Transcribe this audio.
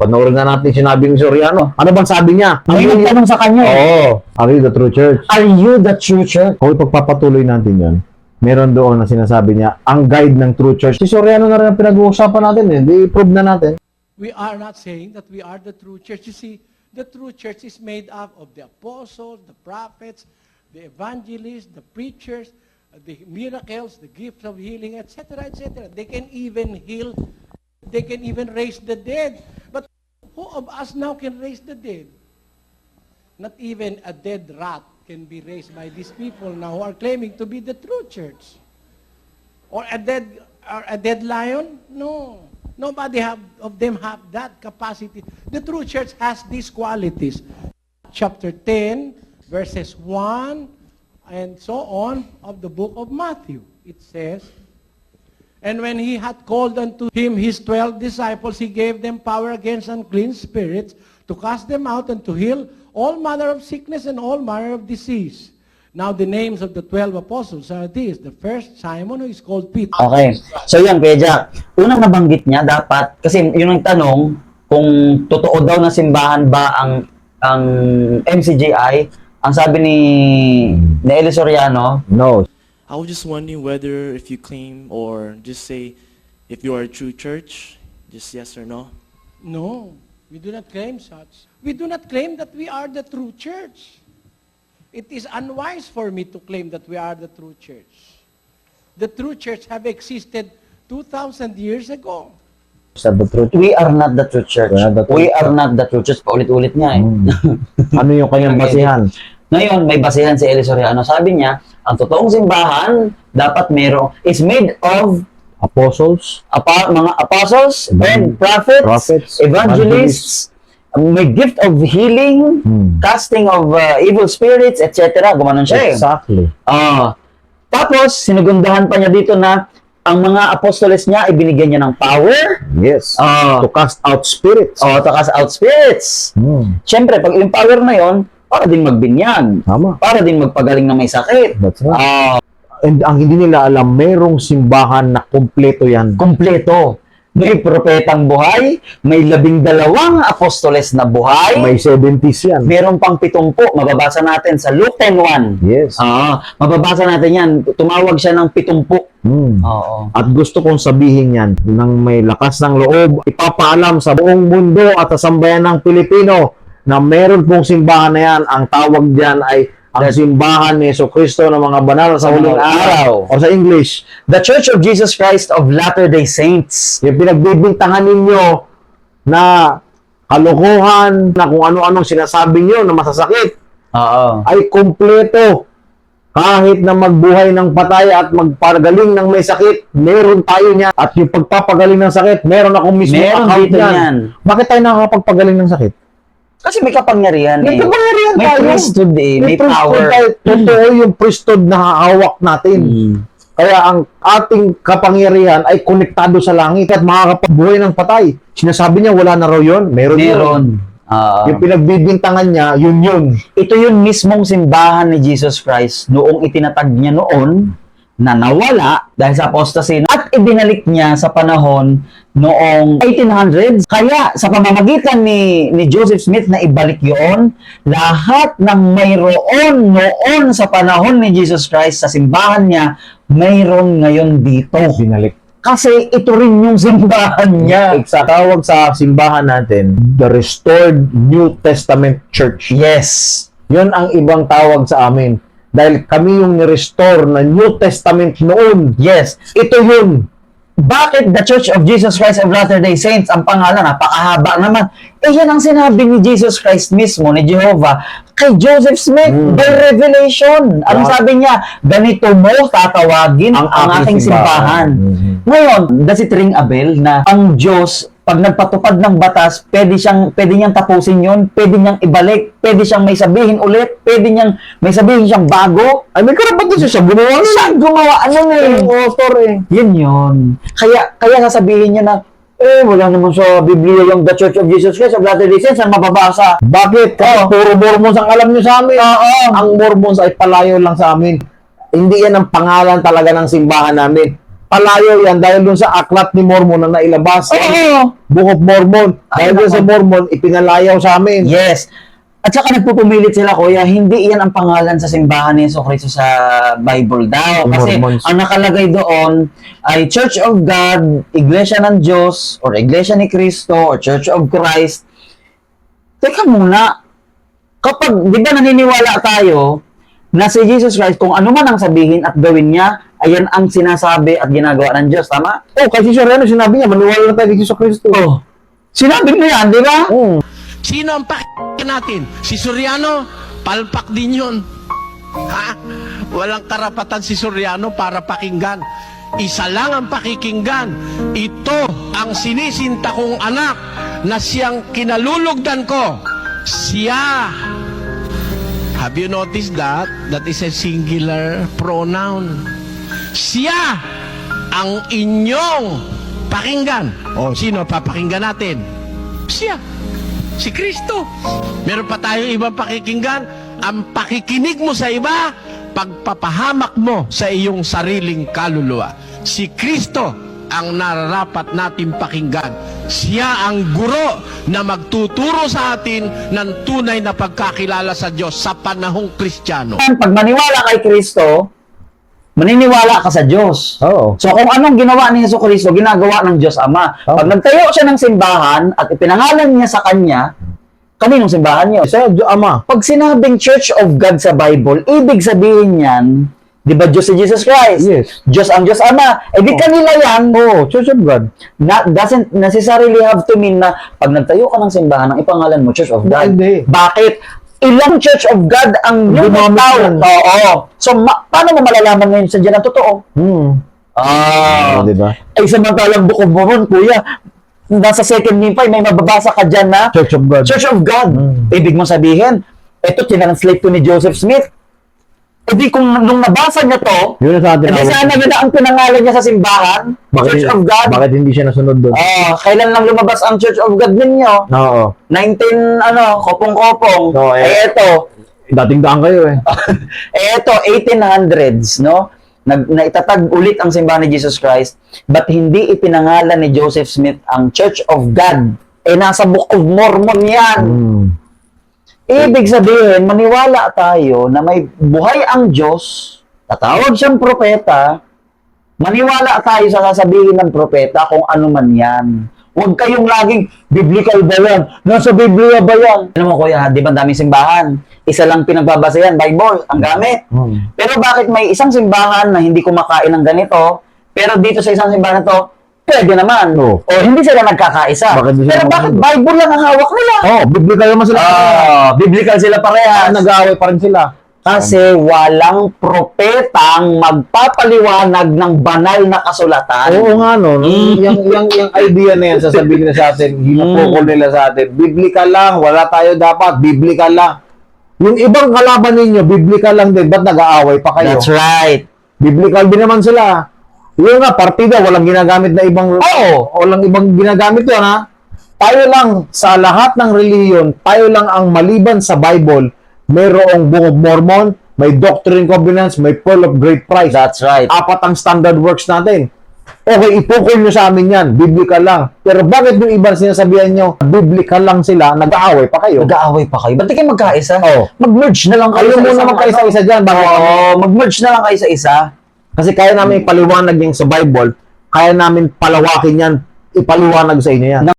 Panoorin na natin sinabi ni Soriano. Ano bang sabi niya? May nagtanong sa kanya. Oo. Are you the true church? Are you the true church? Kung ipagpapatuloy natin yan, meron doon na sinasabi niya, ang guide ng true church. Si Soriano na rin ang pinag-uusapan natin eh. Di-prove na natin. We are not saying that we are the true church. You see, the true church is made up of the apostles, the prophets, the evangelists, the preachers, the miracles, the gifts of healing, etc., etc. They can even heal, they can even raise the dead. But who of us now can raise the dead? Not even a dead rat can be raised by these people now who are claiming to be the true church. Or a dead lion? No. Nobody of them have that capacity. The true church has these qualities. Chapter 10, verses 1 and so on of the book of Matthew. It says, and when he had called unto him his 12 disciples, he gave them power against unclean spirits to cast them out and to heal all manner of sickness and all manner of disease. Now the names of the 12 apostles are these. The first, Simon, who is called Peter. Okay. So yan, Kuya Jack. Unang nabanggit niya, dapat, kasi yun ang tanong, kung totoo daw na simbahan ba ang MCGI, ang sabi ni Eli Soriano, No. I was just wondering whether if you claim or just say if you are a true church, just yes or no. No, we do not claim such. We do not claim that we are the true church. It is unwise for me to claim that we are the true church. The true church have existed 2,000 years ago. Said the truth. we are not the true church. We are the true We are not the true church. Paulit-ulit niya eh. Ano yung kanyang basihan? Ngayon, may basihan si Eli Soriano. Sabi niya, ang totoong simbahan, dapat is made of Apostles, mga apostles, and prophets, evangelists, may gift of healing, casting of evil spirits, etc. Gumanon siya eh. Exactly. Tapos, sinugundahan pa niya dito na ang mga apostoles niya ay binigyan niya ng power. Yes. Ah. To cast out spirits. To cast out spirits. Siyempre, pag yung power na yon, para din magbinyag. Tama. Para din magpagaling na may sakit. That's right. And ang hindi nila alam, merong simbahan na kumpleto yan. Kompleto. May propetang buhay, may 12 apostoles na buhay, May 70s yan. meron pang 70. Mababasa natin sa Luke 10:1. Yes. Mababasa natin yan. Tumawag siya ng 70. Oo. At gusto kong sabihin yan, nang may lakas ng loob, ipapaalam sa buong mundo at sa sambayan ng Pilipino na meron pong simbahan na yan. Ang tawag dyan ay ang simbahan ni Jesucristo ng mga banal sa huling araw. O sa English, The Church of Jesus Christ of Latter-day Saints. yung pinagbibintangan ninyo na kalokohan, na kung ano-anong sinasabi nyo na masasakit, Oo. ay kumpleto. Kahit na magbuhay ng patay at magpagaling ng may sakit, meron tayo niyan. At yung pagpapagaling ng sakit, meron akong mismo Meron account dito niyan. yan. Bakit tayo nakakapagpagaling ng sakit? Kasi may kapangyarihan May kapangyarihan May tayo. priesthood eh. May priesthood power. tayo. Totoo yung priesthood na hawak natin. Kaya ang ating kapangyarihan ay konektado sa langit at makakapagbuhay ng patay. Sinasabi niya wala na raw yun. Meron. Meron. Yung pinagbibintangan niya, yun. Ito yung mismong simbahan ni Jesus Christ noong itinatag niya noon na nawala dahil sa apostasy at ibinalik niya sa panahon noong 1800s. Kaya sa pamamagitan ni Joseph Smith na ibalik yon, lahat ng mayroon noon sa panahon ni Jesus Christ sa simbahan niya, mayroon ngayon dito. Binalik. Kasi ito rin yung simbahan niya. Exact. Tawag sa simbahan natin, the Restored New Testament Church. Yes. Yun ang ibang tawag sa amin. Dahil kami yung ni-restore na New Testament noon. Yes. Ito yun. Bakit The Church of Jesus Christ of Latter-day Saints? Ang pangalan, napakahaba naman. Yan ang sinabi ni Jesus Christ mismo, ni Jehovah, kay Joseph Smith, by revelation. Anong sabi niya? Ganito mo tatawagin ang aking simbahan. Ngayon, does it ring a bell na ang Diyos, pag nagpatupad ng batas, pwede niyang tapusin yun, pwede niyang ibalik, pwede siyang may sabihin ulit, pwede niyang may sabihin siyang bago. Ay, may karapatan siya gumawa. Siya gumawa, Yung author eh. Yun. Kaya sasabihin niya na, wala naman sa Biblia yung The Church of Jesus Christ of Latter-day Saints, saan mababasa? Bakit? Kasi puro Mormons ang alam niyo sa amin. Ang Mormons ay palayo lang sa amin. Hindi yan ang pangalan talaga ng simbahan namin. palayo yan dahil dun sa aklat ni Mormon na nailabas. Oo. Book of Mormon. Dahil dun sa Mormon, ipinalayaw sa amin. Yes. At saka nagpupumilit sila, kuya, hindi iyan ang pangalan sa simbahan ni Jesucristo sa Bible daw. Kasi Mormons. ang nakalagay doon ay Church of God, Iglesia ng Diyos, or Iglesia ni Cristo, or Church of Christ. Teka muna, kapag, di ba naniniwala tayo na si Jesus Christ, kung ano man ang sabihin at gawin niya, ayan ang sinasabi at ginagawa ng Diyos, tama? Oh, kasi Soriano, sinabi niya, maniwala na tayo kay Jesucristo. Oh. Sinabi mo yan, di ba? Oo. Sino ang pakinggan natin? Si Soriano? Palpak din yun. Ha? Walang karapatan si Soriano para pakinggan. Isa lang ang pakikinggan. Ito ang sinisinta kong anak na siyang kinalulugdan ko. Siya. Have you noticed that? That is a singular pronoun. Siya ang inyong pakinggan. O, sino papakinggan natin? Siya. Si Kristo. Meron pa tayong ibang pakikinggan. Ang pakikinig mo sa iba, pagpapahamak mo sa iyong sariling kaluluwa. Si Kristo ang nararapat natin pakinggan. Siya ang guro na magtuturo sa atin ng tunay na pagkakilala sa Diyos sa panahong Kristiyano. Pag maniwala kay Kristo, maniniwala ka sa Diyos. Oo. So kung anong ginawa ni Jesucristo, ginagawa ng Diyos Ama. Oo. Pag nagtayo siya ng simbahan at ipinangalan niya sa kanya, kaninong simbahan niyo? Sa Ama. Pag sinabing Church of God sa Bible, ibig sabihin yan, di ba Diyos si Jesus Christ? Yes. Diyos ang Diyos Ama. Eh di kanila yan, Oh, Church of God. doesn't necessarily have to mean na pag nagtayo ka ng simbahan, ang ipangalan mo, Church of God. Hindi. Bakit? Ilang Church of God ang Gumamit lumitaw? yan. Oo. So, paano mo malalaman ngayon sa dyan ang totoo? Ah, di ba? Ay, samantalang Book of Mormon, kuya, nasa second Nephi, may mababasa ka dyan na Church of God. Church of God. Ibig mong sabihin, ito, tinranslate to ni Joseph Smith. E di kung nung nabasa niya to, Yun ang sa atin. e di sana yun ang pinangalan niya sa simbahan, Church of God. Bakit hindi siya nasunod doon? Kailan lang lumabas ang Church of God ninyo? Oo. 19, kopong-kopong. Oo, Ito, Dating daan kayo eh. ito, 1800s, no? Naitatag ulit ang simbahan ni Jesus Christ, but hindi ipinangalan ni Joseph Smith ang Church of God. Eh, nasa Book of Mormon yan. Ibig sabihin, maniwala tayo na may buhay ang Diyos, tatawag siyang propeta, maniwala tayo sa sasabihin ng propeta kung ano man yan. Huwag kayong laging, biblical ba yan? Nasa Biblia ba yan? Alam mo kuya, di ba daming simbahan? Isa lang pinagbabasa yan, Bible, ang gamit. Pero bakit may isang simbahan na hindi kumakain ng ganito, pero dito sa isang simbahan na to, pwede naman. Oo. O hindi sila nagkakaisa. Bakit di sila Pero bakit magkakaisa? Bible lang ang hawak nila? Oh, biblical naman sila. Biblical sila parehas. Nag-aaway pa rin sila. Kasi walang propetang magpapaliwanag ng banal na kasulatan. Oo nga no. Yung idea na yan, sasabihin na sa atin, hinapukol nila sa atin. Biblical lang, wala tayo dapat, biblical lang. Yung ibang kalaban ninyo, biblical lang din. Ba't nag-aaway pa kayo? That's right. Biblical din naman sila. Yung nga, partida, walang ginagamit na ibang... walang ibang ginagamit yun, ha? Tayo lang, sa lahat ng reliyon, tayo lang ang maliban sa Bible, mayroong Book of Mormon, may Doctrine and Covenants, may Pearl of Great Price. That's right. 4 ang standard works natin. Okay, ipukol nyo sa amin yan. Biblical lang. Pero bakit yung iba sinasabihan nyo, biblical lang sila, nag-aaway pa kayo? Nag-aaway pa kayo. Ba't di kayo magkaisa? Oo. Mag-merge na lang kayo Ayaw sa mo isang naman kaisa-isa dyan. Oo, mag-merge na lang kayo sa isa. Kasi kaya namin ipaliwanag yung sa Bible, kaya namin palawakin yan, ipaliwanag sa inyo yan.